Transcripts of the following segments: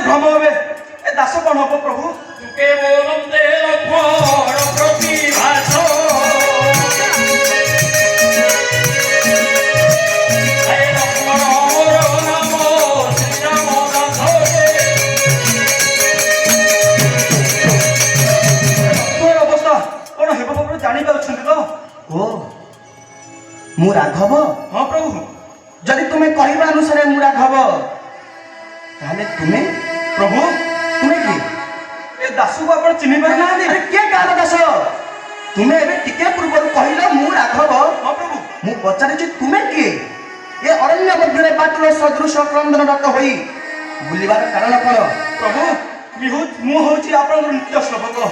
भ्रम हे ए दास कौन हम प्रभु मु राघव हाँ प्रभु जदि तुम्हें कहवा अनुसार मु राघव ताले तुम्हें प्रभु तुम्हें की ए दासु को आपण चिन्हि पार ना अरे के कार दास तुम्हें एबे टिके पूर्व कहला मु राघव हाँ प्रभु मु पचारे छी तुम्हें की ए अरण्य मध्य बाटुल सदृश क्रंदन रत होई बुलिबार कारण कोन प्रभु मु होची आपण नित्य सेवक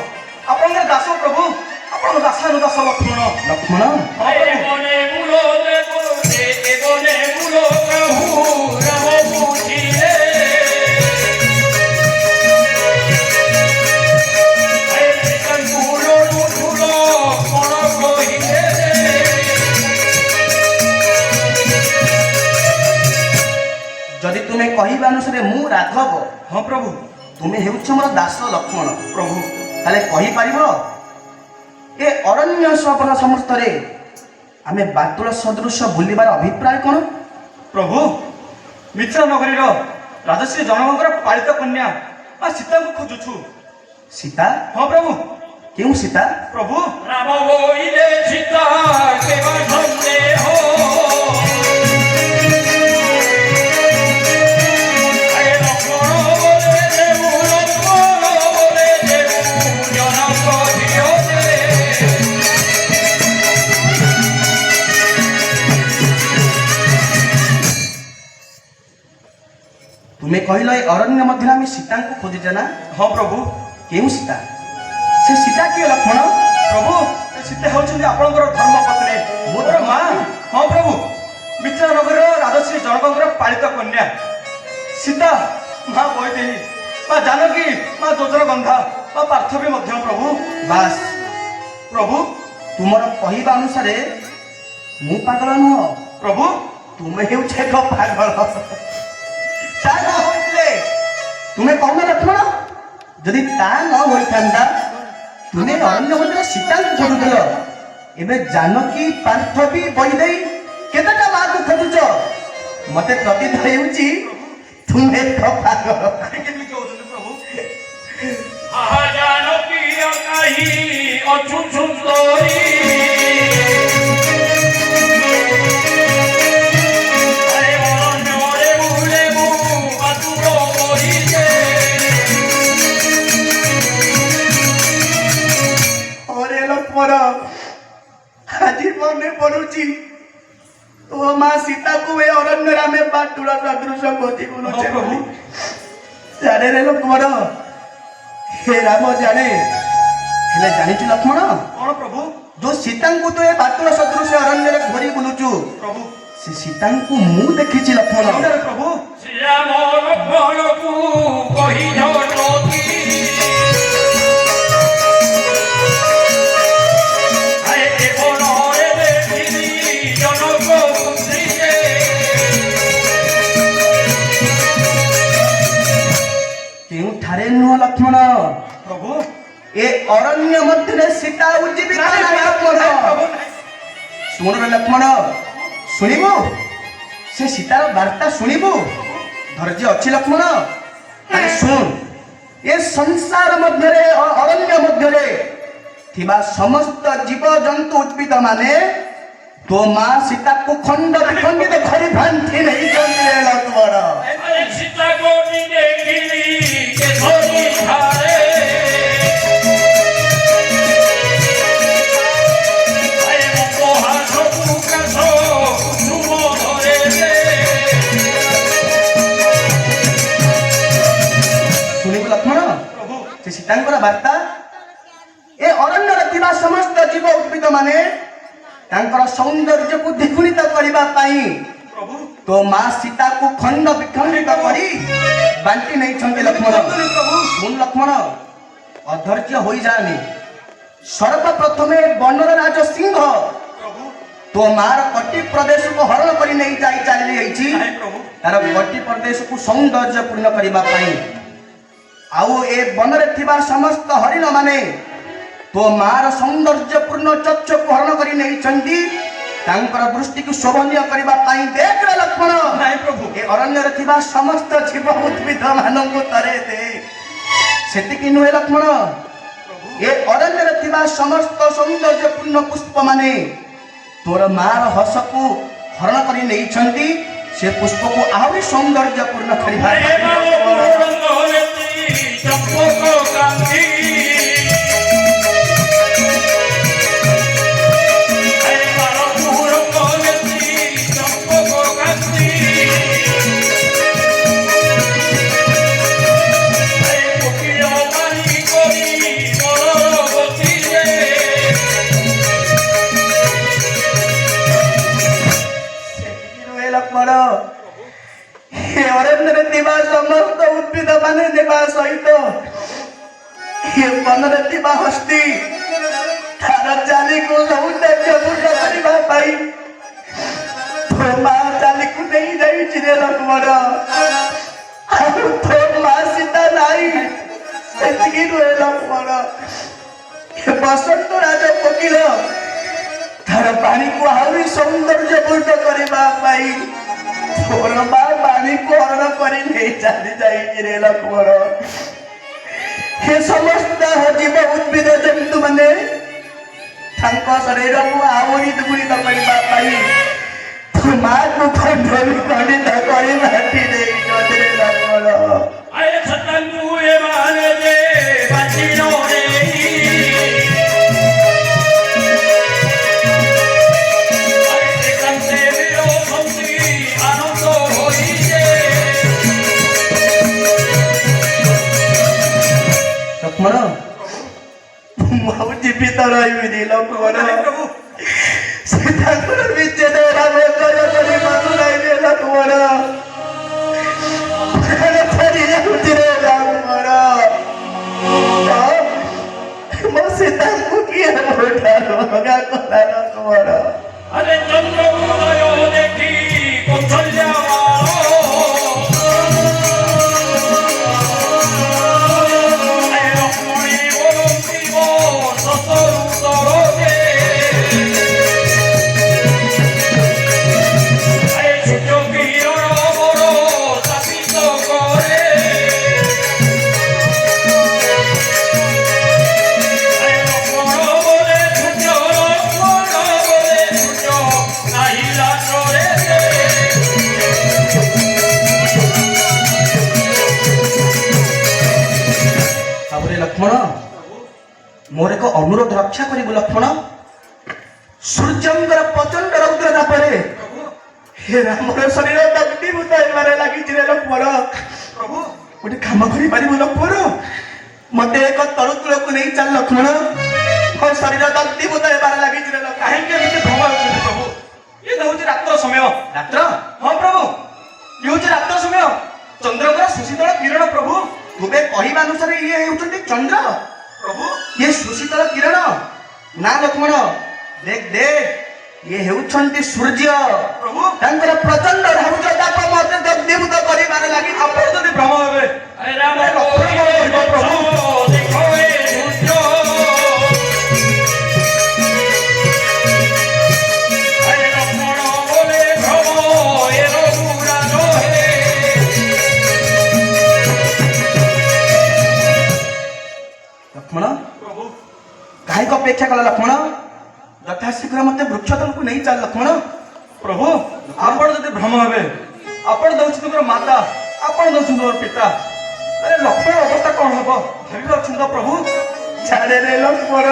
आपण दास प्रभु आपण दासानु दास लक्ष्मण लक्ष्मण हाँ प्रभु जदि तुम्हें कहवा अनुसार मु राघव हाँ प्रभु तुम्हें हेउछ मोर दास लक्ष्मण प्रभु ताले कहि पारिबो ए अरण्य सपन समस्तरे आमे बातुल सदृश बुलिबार अभिप्राय कोन प्रभु मित्र नगरी राजश्री जनकंकर पालित कन्या सीता को खोजुछु सीता हाँ प्रभु क्यों सीता प्रभु राम बोइले सीता के बंधने हो तुम्हें कहल अरण्य मध्य आम सीता को खोजे ना हाँ प्रभु क्यों सीता से सीता किए लक्ष्मण प्रभु सीता होउछन्ती आपणकर धर्म पत्नी मोर मां हाँ प्रभु मित्र नगर राजश्री जनकंकर पालित कन्या सीता मां बैदेही मां जानकी मां जोजन गंधा मां पार्थवी मध्य प्रभु बास प्रभु तुमर कहवा अनुसार मु पागल नुह प्रभु तुम्हें हेउछ एक पागल तुम्हें कहना लक्ष्मण जदि ता न होइथांदा तुम्हें अरण्य मध्य सीता को खोजुल एबे जानकी पार्थवी बैदेही केतेटा मां को खोजुच मते प्रतीत हेउची तुम्हें एक पागल केमि कहउछन्ती प्रभु आहा जानकी कहि अछु सुंदरी आज मन पड़ुची तो माँ सीता को वे अरण्य रामे बाटुला सदृश खोजी बुलुचे प्रभु जाने रे लक्ष्मण हे राम जाने हेले जानिछु लक्ष्मण कौन प्रभु जो सीता को तो ए बाटुला सदृश अरण्य रे घोरी बुलुचु प्रभु से सीता को मु देखिछि लक्ष्मण प्रभु श्याम लक्ष्मण को कहि जनकी ठारे नुह लक्ष्मण प्रभु ए अरण्य मध्य सीता उज्जीवित शुण रे लक्ष्मण शुणिबु से सीतार वार्ता शुणिबु धैर्य अच्छी लक्ष्मण अरे शुण ए संसार मध्य अरण्य मध्य थिबा समस्त जीव जंतु उद्भिद माने तो माँ सीता को खंड विखंडित खरी भांति नहीं चलते लक्ष्मण अरे सीता को देखिली के धोनी धारे अरे मको हाथो कुकासो सुमो धरे दे शुणिबु लक्ष्मण प्रभु से सीतांकर वार्ता ए अरण्य थिबा समस्त जीव उद्भिद माने तांकर सौंदर्य को द्विगुणित करबा पाई प्रभु तो माँ सीता को खंड विखंडित करी बांटी नहीं छंगे लक्ष्मण प्रभु सुन लक्ष्मण अधैर्य हो जानी सर्वप्रथमे बनर राज सिंह प्रभु तो मार कटी प्रदेश को हरण करी नहीं जाई चली नहीं प्रभु तार कटी प्रदेश को सौंदर्य पूर्ण करबा पाई ଆଉ ଏ ବନରେ ଥିବା ସମସ୍ତ ହରିଣ ମାନେ ତୋ ମାର ସୌନ୍ଦର୍ଯ୍ୟପୂର୍ଣ୍ଣ ଚକ୍ଷୁକୁ ହରଣ କରି ନେଇଛନ୍ତି ତାଙ୍କର ଦୃଷ୍ଟିକୁ ଶୋଭନୀୟ କରିବା ପାଇଁ। ଦେଖ ରେ ଲକ୍ଷ୍ମଣ, ନାଇଁ ପ୍ରଭୁ, ଏ ଅରଣ୍ୟରେ ଥିବା ସମସ୍ତ ଜୀବ ଉଦ୍ଭିଦ ମାନଙ୍କୁ ତରେ ଦେ। ସେତିକି ନୁହେଁ ଲକ୍ଷ୍ମଣ, ଏ ଅରଣ୍ୟରେ ଥିବା ସମସ୍ତ ସୌନ୍ଦର୍ଯ୍ୟପୂର୍ଣ୍ଣ ପୁଷ୍ପ ମାନେ ତୋର ମାର ହସକୁ ହରଣ କରି ନେଇଛନ୍ତି। ସେ ପୁଷ୍ପକୁ ଆହୁରି ସୌନ୍ଦର୍ଯ୍ୟପୂର୍ଣ୍ଣ କରିବା ଏ ପାଇଁ। ବାଳ ରଙ୍ଗ ନେତି ଚମ୍ପକ କାନ୍ତି ଏ ବାଳ ରଙ୍ଗ ନେତି ଚମ୍ପକ କାନ୍ତି ଏ କୋକିଳ ମାରି କରି ମରର ଗତିରେ ସେତିକି ନୁହେଁ ଲକ୍ଷ୍ମଣ, ଏ ଅରଣ୍ୟରେ ଥିବା ସମସ୍ତ ଉଦ୍ଭିଦ ମାନେ ନେବା ସହିତ ଏ ବନରେ ଥିବା ହସ୍ତି ତାର ଚାଲିକୁ ସୌନ୍ଦର୍ଯ୍ୟପୂର୍ଣ୍ଣ କରିବା ପାଇଁ ତୋ ମା ଚାଲିକୁ ନେଇ ଯାଇଛି ରେ ଲକ୍ଷ୍ମଣ। ଆଉ ତୋ ମା ସୀତା ନାହିଁ। ସେତିକି ନୁହେଁ ଲକ୍ଷ୍ମଣ, ଏ ବସନ୍ତ ରାଜ କୋକିଳ ତାର ପାଣିକୁ ଆହୁରି ସୌନ୍ଦର୍ଯ୍ୟପୂର୍ଣ୍ଣ କରିବା ପାଇଁ ତୋର ମା ପାଣିକୁ ହରଣ କରି ନେଇ ଚାଲି ଯାଇଛି ରେ ଲକ୍ଷ୍ମଣ। ଏ ସମସ୍ତ ଜୀବ ଉଦ୍ଭିଦ ଜନ୍ତୁ ମାନେ ତାଙ୍କ ଶରୀରକୁ ଆହୁରି ଦୁଗୁଣିତ କରିବା ପାଇଁ ତୋ ମାକୁ ଖଣ୍ଡବି ଖଣ୍ଡିତ କରି ମାଟି ଦେଇଛନ୍ତି ରେ ଲକ୍ଷ୍ମଣ। ଆଏ ଛତାଙ୍କୁ ଏ ମାନେ ଯେ ବାଜିଣ ନେଇ ଆଏ ଦେଖନ୍ତେ ବିରୋଧନ୍ତି ଆନନ୍ଦ ହୋଇছে ଲକ୍ଷ୍ମଣ, ମୁଁ ଆଉ ଜୀବିତ ରହିବିନି ଲକ୍ଷ୍ମଣ। ନାଇଁ ପ୍ରଭୁ, ସେ ତାଙ୍କର ବିଚ୍ଛେଦ ରାମ କରି ପାରୁନାହିଁ ଲକ୍ଷ୍ମଣ। ପ୍ରାଣ ଛାଡ଼ି ଯାଉଛି ରେ ଲକ୍ଷ୍ମଣ। ମୋ ସୀତାଙ୍କୁ କିଏ ମୋଠାରୁ ଅଲଗା କଲା ଲକ୍ଷ୍ମଣ। আরে চন্দ্র উদয় দেখি কৌশল্যা লক্ষ্মণী বলন্তিব শতরুতরতে সূর্য কিরণ বড় তাপিত করে লক্ষ্মণ বলে সূর্য লক্ষ্মণ বলে সূর্য নাহিলা চরে ତାପରେ ଲକ୍ଷ୍ମଣ, ମୋର ଏକ ଅନୁରୋଧ ରକ୍ଷା କରିବୁ ଲକ୍ଷ୍ମଣ। ସୂର୍ଯ୍ୟଙ୍କର ପ୍ରଚଣ୍ଡ ରୌଦ୍ର ତାପରେ ହେ ରାମର ଶରୀର ଦଗ୍ଧୀଭୂତ ହେବାରେ ଲାଗିଛି ରେ ଲକ୍ଷ୍ମଣ। ପ୍ରଭୁ, ଗୋଟେ କାମ କରିପାରିବୁ ଲକ୍ଷ୍ମଣ, ମତେ ଏକ ତରୁତୁଳକୁ ନେଇ ଚାଲ ଲକ୍ଷ୍ମଣ। ମୋ ଶରୀର ଦଗ୍ଧୀଭୂତ ହେବାରେ ଲାଗିଛି ରେ ଲକ୍ଷ୍ମଣ। କାହିଁକି ଏମିତି ଭ୍ରମ ହେଉଛନ୍ତି ପ୍ରଭୁ? ଇଏ ତ ହେଉଛି ରାତ୍ର ସମୟ। ରାତ୍ର ହଁ ପ୍ରଭୁ, ଇଏ ହେଉଛି ରାତ୍ର ସମୟ। ଚନ୍ଦ୍ରଙ୍କର ସୁଶୀତଳ କିରଣ ପ୍ରଭୁ। ତୁମେ କହିବା ଅନୁସାରେ ଇଏ ହେଉଛନ୍ତି ଚନ୍ଦ୍ର, ପ୍ରଭୁ, ଇଏ ସୁଶୀତଳ କିରଣ ନା ଲକ୍ଷ୍ମଣ। ଦେଖ ଦେଖ, ଇଏ ହେଉଛନ୍ତି ସୂର୍ଯ୍ୟ। ପ୍ରଭୁ, ତାଙ୍କର ପ୍ରଚଣ୍ଡ ରୌଦ୍ର ତାପ ମତେ ଦଗ୍ଧୀଭୂତ କରିବାରେ ଲାଗିଛି। ଆପଣ ଯଦି ଭ୍ରମ ହେବେ রাম প্রভু দেখো এ সূর্য লক্ষ্মণ বলে ভ্রম এ রঘুরাজ হে ଲକ୍ଷ୍ମଣ, ପ୍ରଭୁ, କାହିଁକି ଅପେକ୍ଷା କଲ ଲକ୍ଷ୍ମଣ? ଯଥାଶୀଘ୍ର ମତେ ବୃକ୍ଷ ତଳକୁ ନେଇ ଚାଲ ଲକ୍ଷ୍ମଣ। ପ୍ରଭୁ, ଆପଣ ଯଦି ଭ୍ରମ ହେବେ, ଆପଣ ଦେଉଛନ୍ତି ମୋର ମାତା, ଆପଣ ଦେଉଛନ୍ତି ମୋର ପିତା। ଆରେ ଲକ୍ଷ୍ମଣ ଅବସ୍ଥା କଣ ହବ ଭାବି ପାରୁଛନ୍ତି ତ ପ୍ରଭୁ? ଛାଡେ ରେ ଲକ୍ଷ୍ମଣ,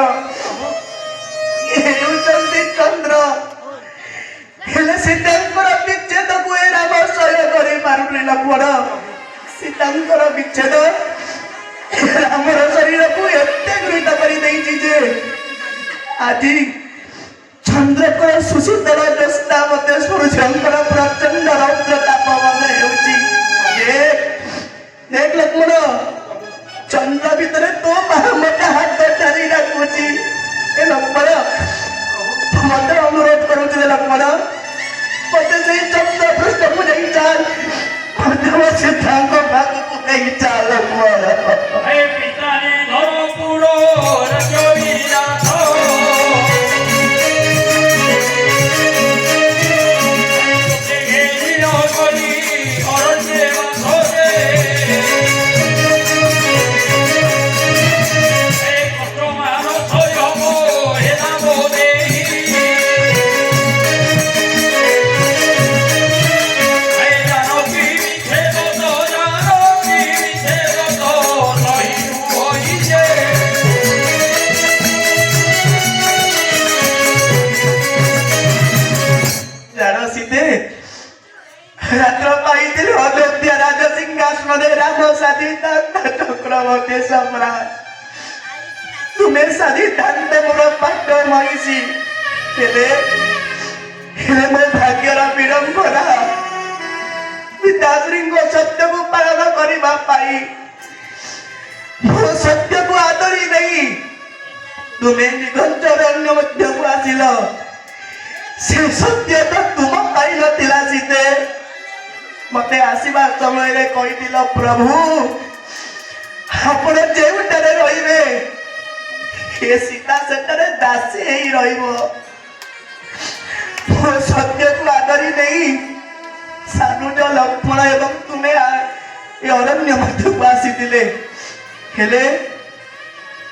ଇଏ ହେଉଛନ୍ତି ଚନ୍ଦ୍ର। ହେଲେ ସୀତାଙ୍କର ବିଚ୍ଛେଦକୁ ଏ ରାମ ସହ୍ୟ କରିପାରୁନି ଲକ୍ଷ୍ମଣ। ସୀତାଙ୍କର ବିଚ୍ଛେଦ ରାମର ଶରୀରକୁ ଏତେ ଗୃହୀତ କରିଦେଇଛି ଯେ ଆଜି ଚନ୍ଦ୍ରଙ୍କର ସୁଶୀତଳ ଜ୍ୟୋତ୍ସ୍ନା ମତେ ସୂର୍ଯ୍ୟଙ୍କର ପ୍ରଚଣ୍ଡ ରୌଦ୍ର ତାପ ମତେ ହେଉଛି। ଦେଖ ଲକ୍ଷ୍ମଣ, ଚନ୍ଦ୍ର ଭିତରେ ତୋ ମା ମତେ ହାତ ଠାରି ଡାକୁଛି। ଏ ଲକ୍ଷ୍ମଣ, ମତେ ଅନୁରୋଧ କରୁଛି ରେ ଲକ୍ଷ୍ମଣ, ମତେ ସେଇ ଚନ୍ଦ୍ର ପୃଷ୍ଠକୁ ନେଇ ଚାଲ। ମତେ ମୋ ସୀତାଙ୍କ ପାଖକୁ ইচ্ছা লক্ষ্মণ হে পিতারে ধরপুর রাজবিরাজ ଜାଣ ସୀତେ ରାତ୍ର ପାଇଥିଲି ଅଯୋଧ୍ୟା ରାଜ ସିଂହାସନରେ ରାମ ସାଜିଥାନ୍ତା ଚକ୍ରବର୍ତ୍ତୀ ସମ୍ରାଟ ତୁମେ ସାଜିଥାନ୍ତେ ମୋର ପାଟ ମଇଁଷି ହେଲେ ମୋ ଭାଗ୍ୟର ବିଡ଼ମ୍ବନା ପିତାଶ୍ରୀଙ୍କ ସତ୍ୟକୁ ପାଳନ କରିବା ପାଇଁ ମୋ ସତ୍ୟକୁ ଆଦରି ନେଇ ତୁମେ ନିଘଞ୍ଚରଣ୍ୟ ମଧ୍ୟକୁ ଆସିଲ ସେ ସତ୍ୟ ତ ତୁମ ପାଇଁ ନଥିଲା ସୀତେ ମତେ ଆସିବା ସମୟରେ କହିଥିଲ ପ୍ରଭୁ ଆପଣ ଯେଉଁଠାରେ ରହିବେ ଏ ସୀତା ସେଠାରେ ଦାସୀ ହେଇ ରହିବ ମୋ ସତ୍ୟକୁ ଆଦରି ନେଇ ସାନୁଜ ଲକ୍ଷ୍ମଣ ଏବଂ ତୁମେ ଏ ଅରଣ୍ୟ ମଧ୍ୟକୁ ଆସିଥିଲେ ହେଲେ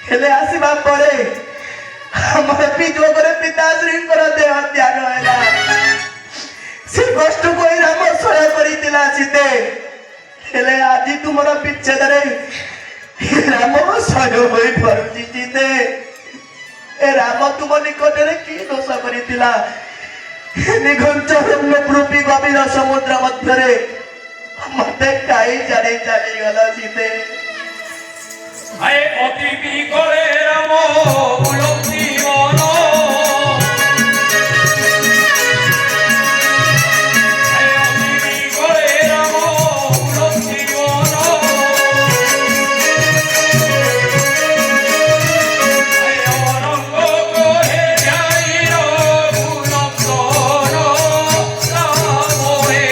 ହେଲେ ଆସିବା ପରେ ଆମର ବିଯୋଗରେ ପିତାଶ୍ରୀଙ୍କର ଦେହ ତ୍ୟାଗ ହେଲା ସେ କଷ୍ଟକୁ ଏଇ ରାମ ସହ୍ୟ କରିଥିଲା ସୀତେ ହେଲେ ଆଜି ତୁମର ବିଚ୍ଛେଦରେ ରାମ ସହ୍ୟ ହୋଇପାରୁଛି ସୀତେ ଏ ରାମ ତୁମ ନିକଟରେ କି ଦୋଷ କରିଥିଲା ନିଘଞ୍ଚରଣ୍ୟ ରୂପୀ ଗଭୀର ସମୁଦ୍ର ମଧ୍ୟରେ ମତେ କାଇ ଜାଣି ଚାଲିଗଲା ସୀତେ হে অতি বিকলে রাম উলব্ধি মন হে অতি বিকলে রাম উলব্ধি মন হে অরঙ্গ কহে যাইর গুণধর রাম হে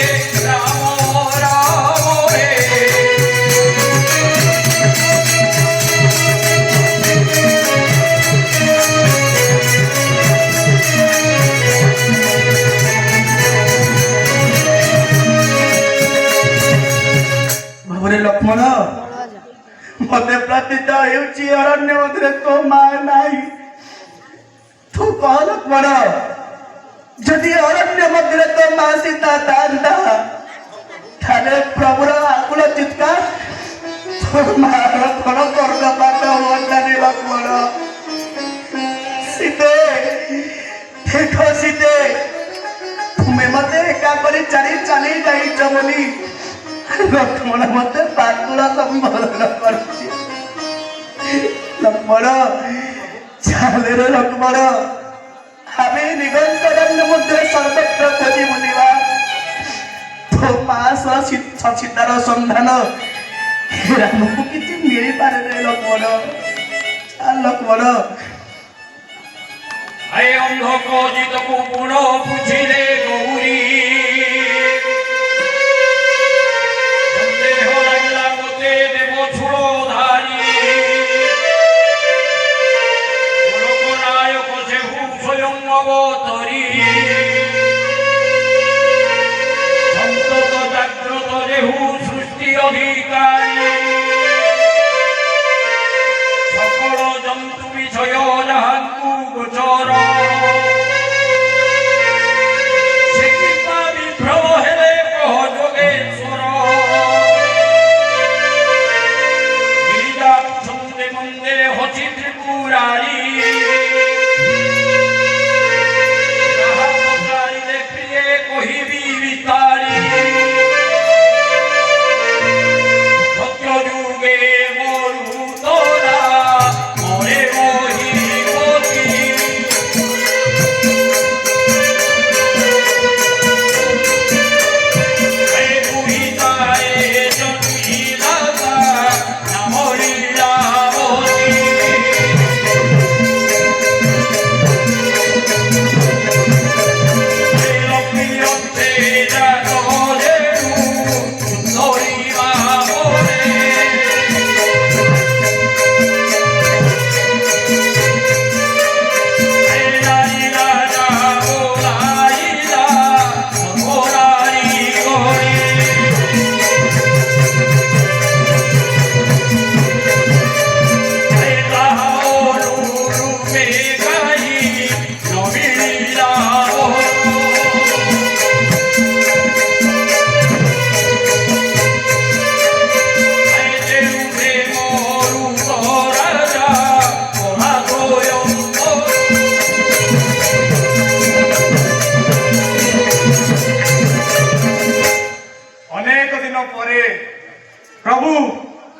রাম রাম হে ଭାବରେ ଲକ୍ଷ୍ମଣ ମତେ ପ୍ରତୀତ ହେଉଛି ଅରଣ୍ୟ ମଧ୍ୟରେ ତୋ ମା ନାହିଁ ତୁ କହ ଲକ୍ଷ୍ମଣ ଯଦି ଅରଣ୍ୟ ମଧ୍ୟରେ ତୋ ମା ସୀତା ଥାନ୍ତା ତାହେଲେ ପ୍ରଭୁର ଆକୁଳ ଚିତ୍କାର ତୋ ମାର କଣ କର୍ଣ୍ଣପାତ ହୁଅନ୍ତାନି ଲକ୍ଷ୍ମଣ ସୀତେ ଦେଖ ସୀତେ ତୁମେ ମତେ ଏକା କରି ଚାଲି ଯାଇଛ ବୋଲି ଲକ୍ଷ୍ମଣ ମତେ ପାତୁଳ ସମ୍ବୋଧନ କରୁଛି ଲକ୍ଷ୍ମଣ ଚାଲେରେ ଲକ୍ଷ୍ମଣ ଆମେ ନିରନ୍ତରଣ୍ୟ ମଧ୍ୟରେ ସର୍ବତ୍ର ଖୋଜି ବୁଲିବା ତୋ ମା ସୀତାର ସନ୍ଧାନ ରାମକୁ କିଛି ମିଳିପାରେ ରେ ଲକ୍ଷ୍ମଣ ଚାଲ ଲକ୍ଷ୍ମଣ হে অন্ধক জিতকু গুণ বুঝিলে গৌরী সন্দেহ লাগিলা মতে দেব ছুড়োধারী লোকনায়ক সেহু স্বয়ং অবতরী সন্তত জাগ্রত যেহু সৃষ্টি অধিকারী সকল জন্তু বিষয় যাহাଙ୍କୁ গোচর সে কৃপা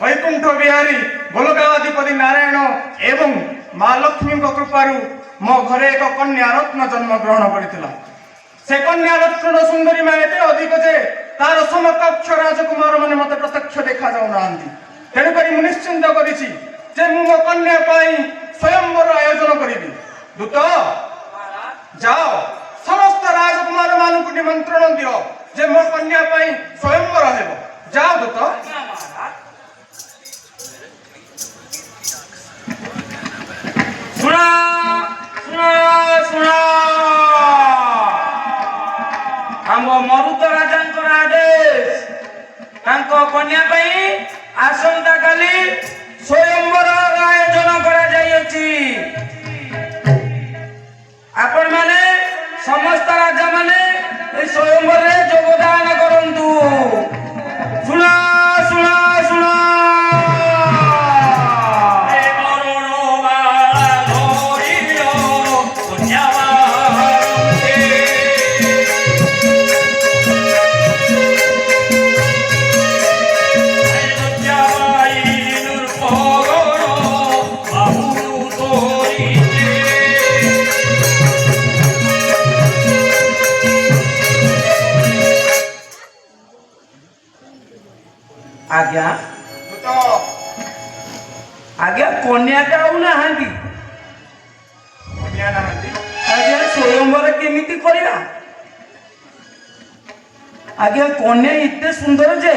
ବୈକୁଣ୍ଠ ବିହାରୀ ଗୋଲକାଧିପତି ନାରାୟଣ ଏବଂ ମା ଲକ୍ଷ୍ମୀଙ୍କ କୃପାରୁ ମୋ ଘରେ ଏକ କନ୍ୟା ରତ୍ନ ଜନ୍ମ ଗ୍ରହଣ କରିଥିଲା। ସେ କନ୍ୟା ରତ୍ନର ସୁନ୍ଦରୀମା ଏତେ ଅଧିକ ଯେ ତାର ସମକକ୍ଷ ରାଜକୁମାର ମାନେ ମତେ ପ୍ରତ୍ୟକ୍ଷ ଦେଖାଯାଉନାହାନ୍ତି। ତେଣୁକରି ମୁଁ ନିଶ୍ଚିନ୍ତ କରିଛି ଯେ ମୁଁ ମୋ କନ୍ୟା ପାଇଁ ସ୍ୱୟଂବର ଆୟୋଜନ କରିବି। ଦୂତ ଯାଅ ସମସ୍ତ ରାଜକୁମାର ମାନଙ୍କୁ ନିମନ୍ତ୍ରଣ ଦିଅ ଯେ ମୋ କନ୍ୟା ପାଇଁ ସ୍ୱୟଂବର ହେବ। ଯାଅ ଦୂତ। ଶୁଣ ଶୁଣ ଶୁଣ ଆମ ମରୁତ ରାଜାଙ୍କର ଆଦେଶ ତାଙ୍କ କନ୍ୟା ପାଇଁ ଆସନ୍ତା କାଲି ସ୍ୱୟଂବର ଆୟୋଜନ କରାଯାଇଅଛି। ଆପଣମାନେ ସମସ୍ତ ରାଜା ମାନେ এই ସ୍ୱୟଂବରରେ ଯୋଗଦାନ କରନ୍ତୁ। ଶୁଣ ଶୁଣ ଶୁଣ ଆଜ୍ଞା ଦୂତ ଆଜ୍ଞା କନ୍ୟାଟା ଆଉ ନାହାନ୍ତି। କନ୍ୟା ନାହାନ୍ତି? ଆଜ୍ଞା ସ୍ୱୟଂବର କେମିତି କରିବା? ଆଜ୍ଞା କନ୍ୟା ଏତେ ସୁନ୍ଦର ଯେ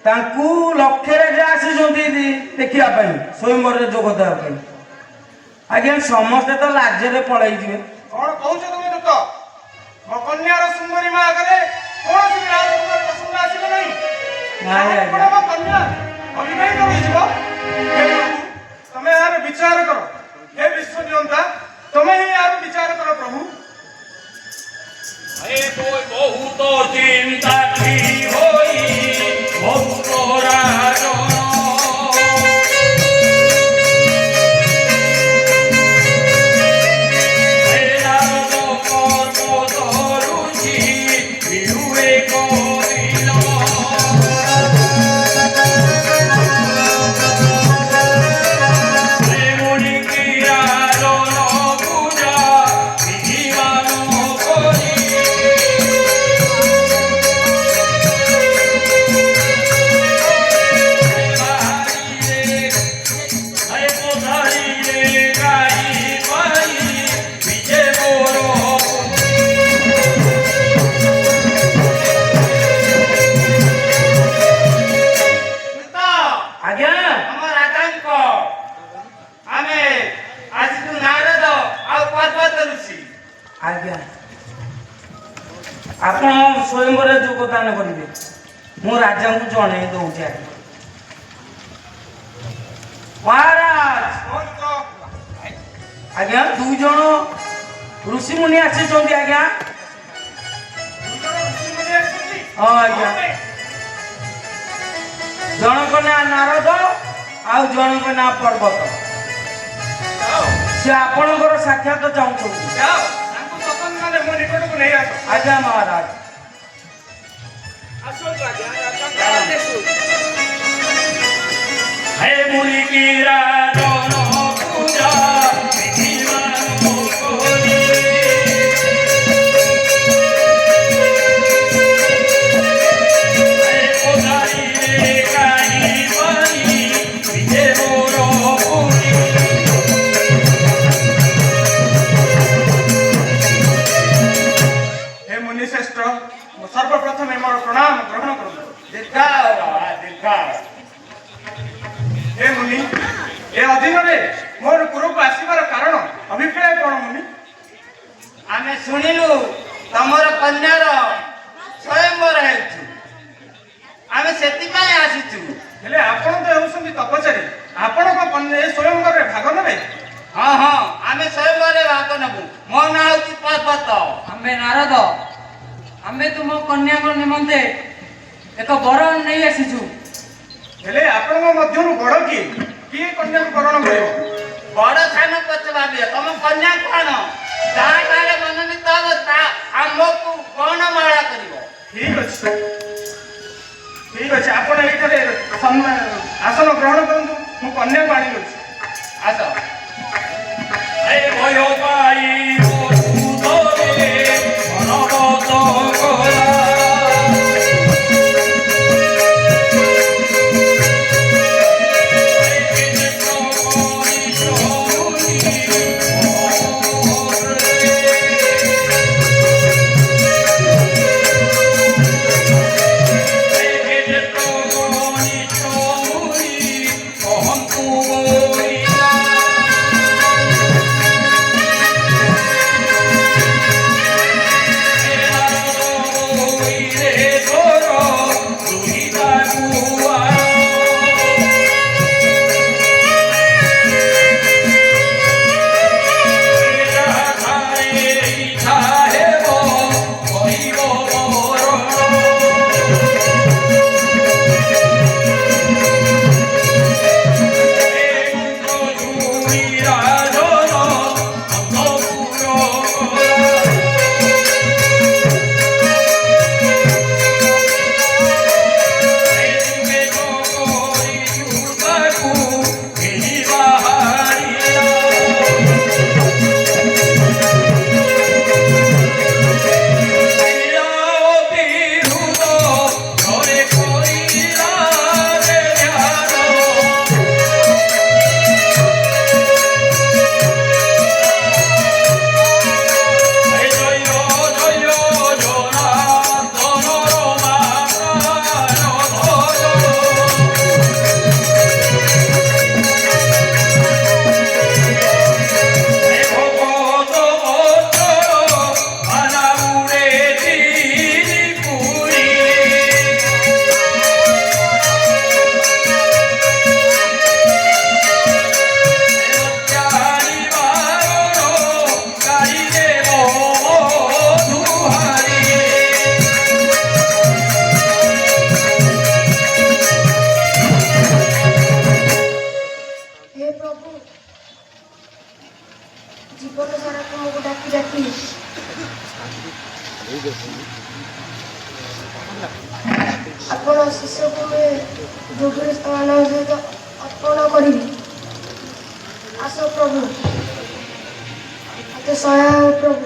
ତାଙ୍କୁ ଲକ୍ଷେ ରାଜା ଆସିଛନ୍ତି ଦେଖିବା ପାଇଁ ସ୍ୱୟଂବରରେ ଯୋଗ ଦେବା ପାଇଁ। ଆଜ୍ଞା ସମସ୍ତେ ତ ଲାଜରେ ପଳେଇଯିବେ। କଣ କହୁଛ ତମେ ଦୂତ? ମୋ କନ୍ୟାର ସୁନ୍ଦରୀମା ଆଗରେ କୌଣସି ରାଜକୁମାର ପସନ୍ଦ ଆସିବ ନାହିଁ। ନାଇଁ ଆଜ୍ଞା ମୋ କନ୍ୟା ଅବିବାହିତ ହୋଇଯିବ। ହେ ପ୍ରଭୁ ତମେ ଏହାର ବିଚାର କର। ହେ ବିଶ୍ୱ ନିୟନ୍ତା ତମେ ହିଁ ଏହାର ବିଚାର କର ପ୍ରଭୁ। ବହୁତ ଚିନ୍ତା ହୋଇ ବହୁତ ରାଜନ ଆଜ୍ଞା ଆପଣ ସ୍ୱୟଂବରରେ ଯୋଗଦାନ କରିବେ। ମୁଁ ରାଜାଙ୍କୁ ଜଣେଇ ଦଉଛି। ଆଜ୍ଞା ମହାରାଜ ଆଜ୍ଞା 2 ଜଣ ଋଷିମୁନି ଆସିଛନ୍ତି। ଆଜ୍ଞା ହଁ ଆଜ୍ଞା ଜଣଙ୍କ ନାଁ ନାରଦ ଆଉ ଜଣଙ୍କ ନାଁ ପର୍ବତ। ସେ ଆପଣଙ୍କର ସାକ୍ଷାତ ଚାହୁଁଛନ୍ତି। ମୋ ନିକଟକୁ ନେଇ ଆସ। ଆଜ୍ଞା ମହାରାଜ ହେ ମୁନି କି ରାଜନ ପୂଜା ସର୍ବପ୍ରଥମେ ମୋର ପ୍ରଣାମ ଗ୍ରହଣ କରନ୍ତୁ। ହେ ମୁନି ଏ ଅଧୀନରେ ମୋର ପୁରକୁ ଆସିବାର କାରଣ ଅଭିପ୍ରାୟ କଣ ମୁନି? ଆମେ ଶୁଣିଲୁ ତମର କନ୍ୟାର ସ୍ୱୟଂବର ହେଉଛି। ଆମେ ସେଥିପାଇଁ ଆସିଛୁ। ହେଲେ ଆପଣ ତ ହେଉଛନ୍ତି ତପଚାରୀ। ଆପଣଙ୍କ କନ୍ୟା ଏ ସ୍ୱୟଂବରରେ ଭାଗ ନେବେ? ହଁ ହଁ ଆମେ ସ୍ୱୟଂବରରେ ଭାଗ ନେବୁ। ମୋ ନାଁ ହେଉଛି ପର୍ବତ। ଆମେ ନାରଦ। ଆମେ ତୁମ କନ୍ୟାଙ୍କ ନିମନ୍ତେ ଏକ ବର ନେଇ ଆସିଛୁ। ହେଲେ ଆପଣଙ୍କ ମଧ୍ୟରୁ ବଡ଼ କିଏ? କିଏ କନ୍ୟାକୁ ବରଣ କରିବ? ବଡ଼ ସାନ ପଛ ଭାବିବ। ତମ କନ୍ୟା କଣ ଯାହା କାଳେ ମନୋନୀତ ହବ ତା ଆମକୁ ବର୍ଣ୍ଣମାଳା କରିବ। ଠିକ ଅଛି ଆପଣ ଏଇଠାରେ ସମ୍ମାନ ଆସନ ଗ୍ରହଣ କରନ୍ତୁ, ମୁଁ କନ୍ୟାକୁ ଆଣି ଦେଉଛି। ଆସ। ଜୀବନ ସାରା ତୁମକୁ ଡାକି ଡାକି ଆପଣ ଶିଶୁକୁ ଯୋଗୀର ସ୍ଥାନ ସହିତ ଅର୍ପଣ କରିବି। ଆସ ପ୍ରଭୁ, ମୋତେ ସହାୟ ପ୍ରଭୁ।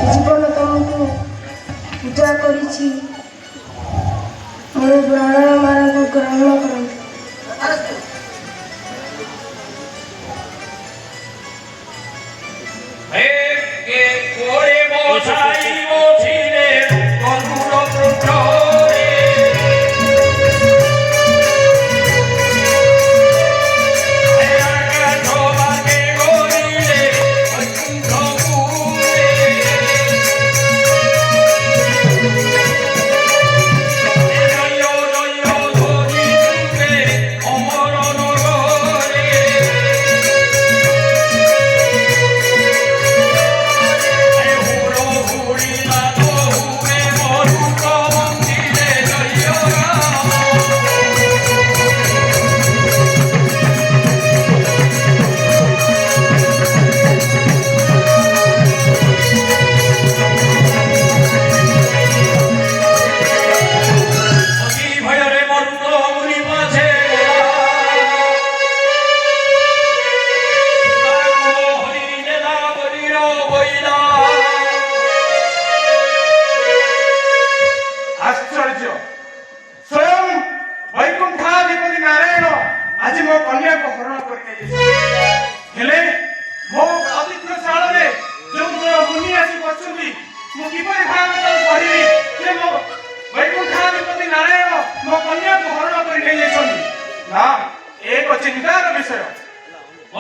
ଜୀବନ ତମକୁ ପୂଜା କରିଛି, ମୋର ପ୍ରାଣମାନଙ୍କୁ ଗ୍ରହଣ କରନ୍ତୁ। कोड़े बोझाई কিপରି ଭାବେ ତାକୁ କହିବି ଯେ ମୋ ବୈକୁଣ୍ଠାଧିପତି ନାରାୟଣ ମୋ କନ୍ୟାକୁ ହରଣ କରି ନେଇଯାଇଛନ୍ତି? ନା, ଏକ ଚିନ୍ତାର ବିଷୟ।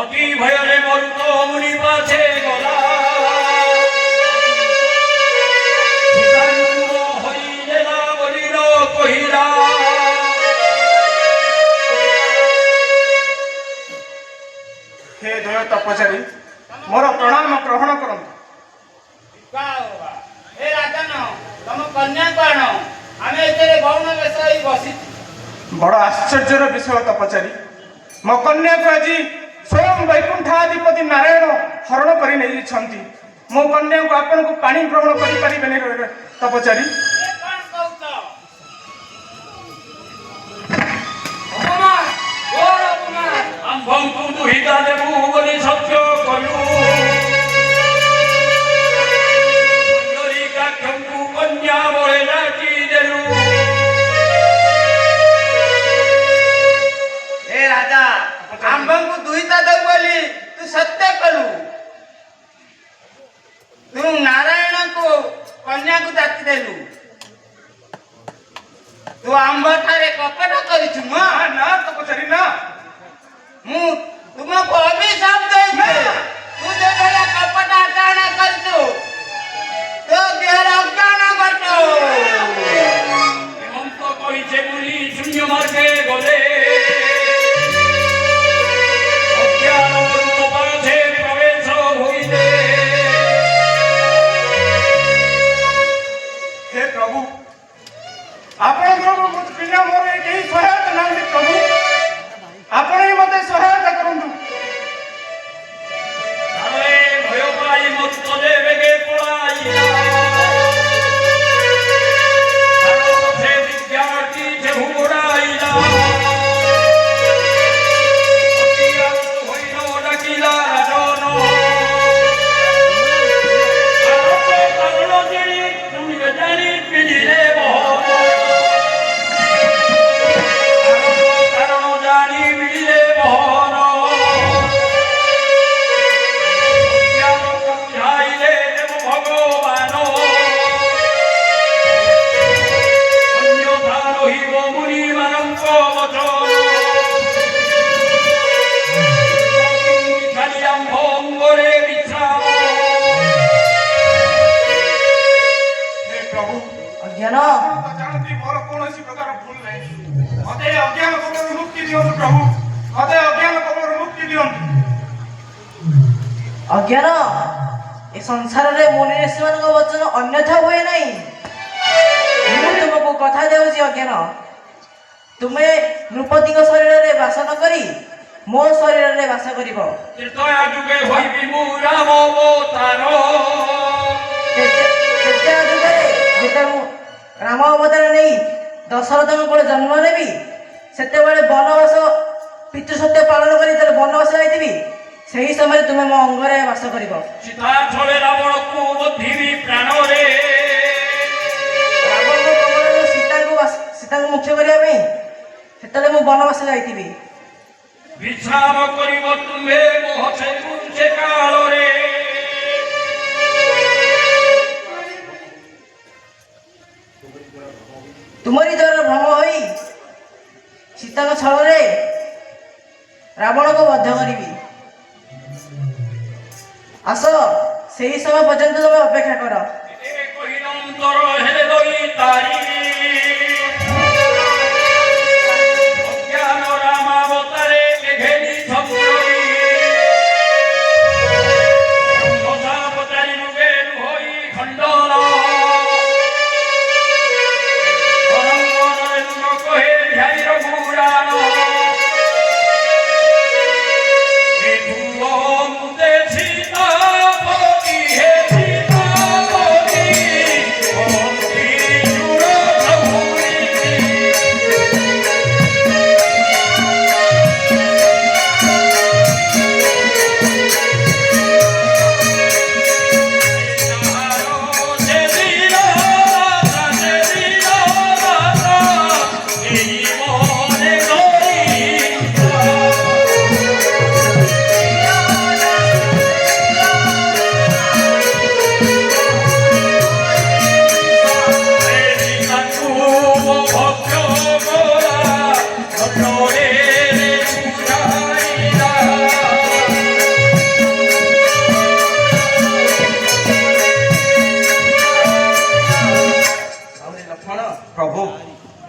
অতি ভয়রে মরুত মুনি পাছে গলা হইলে না বলিল কহিলা ହେ ଦୟ ତପଚାରୀ, ମୋର ପ୍ରଣାମ ଗ୍ରହଣ କରନ୍ତୁ। ଏ ରାଜନ ତମ କନ୍ୟାକୁ ଆଣ, ଆମେ ଏଥିରେ ଗୌଣ ବେଶ ହେଇ ବସିଛୁ। ବଡ଼ ଆଶ୍ଚର୍ଯ୍ୟର ବିଷୟ ତପଚାରୀ, ମୋ କନ୍ୟାକୁ ଆଜି ସ୍ୱୟଂ ବୈକୁଣ୍ଠାଧିପତି ନାରାୟଣ ହରଣ କରି ନେଇଯାଇଛନ୍ତି। ମୋ କନ୍ୟାକୁ ଆପଣଙ୍କୁ ପାଣି ଗ୍ରହଣ କରିପାରିବେନି ତପଚାରୀ। ଏ କଣ କହୁଛ? অপমান ঘোর অপমান আম্ভঙ্কু দুহিতা দেবু বলি সত্য কলু সুন্দরীকাক্ষঙ্কু কন্যা বলে ডাকি দেলু ଏ ରାଜା ଆମ୍ଭଙ୍କୁ ଦୁହିତା ଦେବୁ ବୋଲି ତୁ ସତ୍ୟ କଲୁ। ତୁ ନାରାୟଣଙ୍କୁ କନ୍ୟାକୁ ଯାଚି ଦେଲୁ। ତୁ ଆମ୍ଭଠାରେ କପଟ କରିଛୁ। ନା ତପଚାରୀ ନା, ମୁଁ ତୁମକୁ ଅଭିଶାପ ଦେଇଛି। ତୁ ଯେଭଳିଆ କପଟ ଆଚରଣ କରିଛୁ, ତୋ ଦେହରେ ଅଜ୍ଞାନ ଘଟୁ। হেমন্ত কইছে বলি শূন্য মার্গে গলে অজ্ঞান মরুত পাছে প্রবেশ হইলে ହେ ପ୍ରଭୁ, ଆପଣଙ୍କର ପିଲା ମୋର କେହି ସହାୟତା ନାହାନ୍ତି। ପ୍ରଭୁ, ଆପଣ ହିଁ ମୋତେ ସହାୟତା କରନ୍ତୁ। আরে ভয় পাই মত্ত যে বেগে পড়াইলা তার পথে বিজ্ঞানটি যে হুড়াইলা অতি আনত হইল ডাকিলা রাজন আনত কারণ জানি তুমি জানি পিড়িলে বহন আনত কারণ জানি পিড়িলে বহন বুঝাইলে দেব ভগবান অন্যথা রহিব মুনিমানঙ্ক বচন খালি আম্ভ অঙ্গরে বিশ্রাম ହେ ପ୍ରଭୁ, ଅଜ୍ଞାନ ଆପଣ ତ ଜାଣନ୍ତି ମୋର କୌଣସି ପ୍ରକାର ଭୁଲ ନାହିଁ। ମୋତେ ଏ ଅଜ୍ଞାନ କବଳରୁ ମୁକ୍ତି ଦିଅନ୍ତୁ ପ୍ରଭୁ, ମୋତେ ଅଜ୍ଞାନ କବଳରୁ ମୁକ୍ତି ଦିଅନ୍ତୁ। ଅଜ୍ଞାନ ଏ ସଂସାରରେ ମୁନି ଋଷିମାନଙ୍କ ବଚନ ଅନ୍ୟଥା ହୁଏ ନାହିଁ। ମୁଁ ତୁମକୁ କଥା ଦେଉଛି ଅଜ୍ଞାନ, ତୁମେ ନୃପତିଙ୍କ ଶରୀରରେ ବାସ ନ କରି ମୋ ଶରୀରରେ ବାସ କରିବ। ତ୍ରେତୟା ଯୁগে ହଇବି ମୁଁ ରାମ ଅବତାର ତ୍ରେତୟା ଯୁଗରେ ଯେତେବେଳେ ମୁଁ ରାମ ଅବତାର ନେଇ ଦଶରଥଙ୍କ କୋଳେ ଜନ୍ମ ନେବି, ସେତେବେଳେ ବନବାସ ପିତୃ ସତ୍ୟ ପାଳନ କରି ଯେତେବେଳେ ବନବାସ ଯାଇଥିବି, ସେହି ସମୟରେ ତୁମେ ମୋ ଅଙ୍ଗରେ ବାସ କରିବ। ସୀତା ଛଳେ ରାବଣକୁ ବଧିବି ପ୍ରାଣରେ ରାବଣଙ୍କ କବଳରୁ ସୀତାଙ୍କୁ ମୁଖ୍ୟ କରିବା ପାଇଁ ସେତେବେଳେ ମୁଁ ବନବାସ ଯାଇଥିବି। ବିଶ୍ରାମ କରିବ ତୁମେ ମୋହ ସେ କାଳରେ ତୁମରି ଦ୍ୱାରା ଭ୍ରମ ହୋଇ ସୀତାଙ୍କ ଛଳରେ ରାବଣକୁ ବଧ କରିବି। ଆସ, ସେହି ସମୟ ପର୍ଯ୍ୟନ୍ତ ତମେ ଅପେକ୍ଷା କର। কহিনন্তর হেলে দই তারি অজ্ঞান রামাবতারে মেঘেলি ছন্দ্রী ব্রহ্মচাপচারী রূপে হই খণ্ডন অরঙ্গনরেন্দ্র কহে ধ্যায়ীর পুরাণ সীতাপতি হে সীতাপতি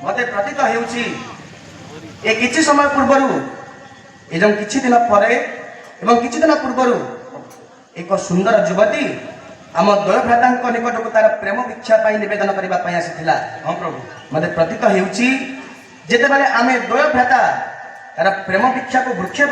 ମତେ ପ୍ରତୀତ ହେଉଛି ଏ କିଛି ସମୟ ପୂର୍ବରୁ ଏବଂ କିଛି ଦିନ ପରେ ଏବଂ କିଛି ଦିନ ପୂର୍ବରୁ ଏକ ସୁନ୍ଦର ଯୁବତୀ ଆମ ଦ୍ୱୟ ଭ୍ରାତାଙ୍କ ନିକଟକୁ ତାର ପ୍ରେମ ଭିକ୍ଷା ପାଇଁ ନିବେଦନ କରିବା ପାଇଁ ଆସିଥିଲା। ହଁ ପ୍ରଭୁ। ମତେ ପ୍ରତୀତ ହେଉଛି ଯେତେବେଳେ ଆମେ ଦ୍ୱୟ ଭ୍ରାତା ତାର ପ୍ରେମ ଭିକ୍ଷାକୁ ବୃକ୍ଷ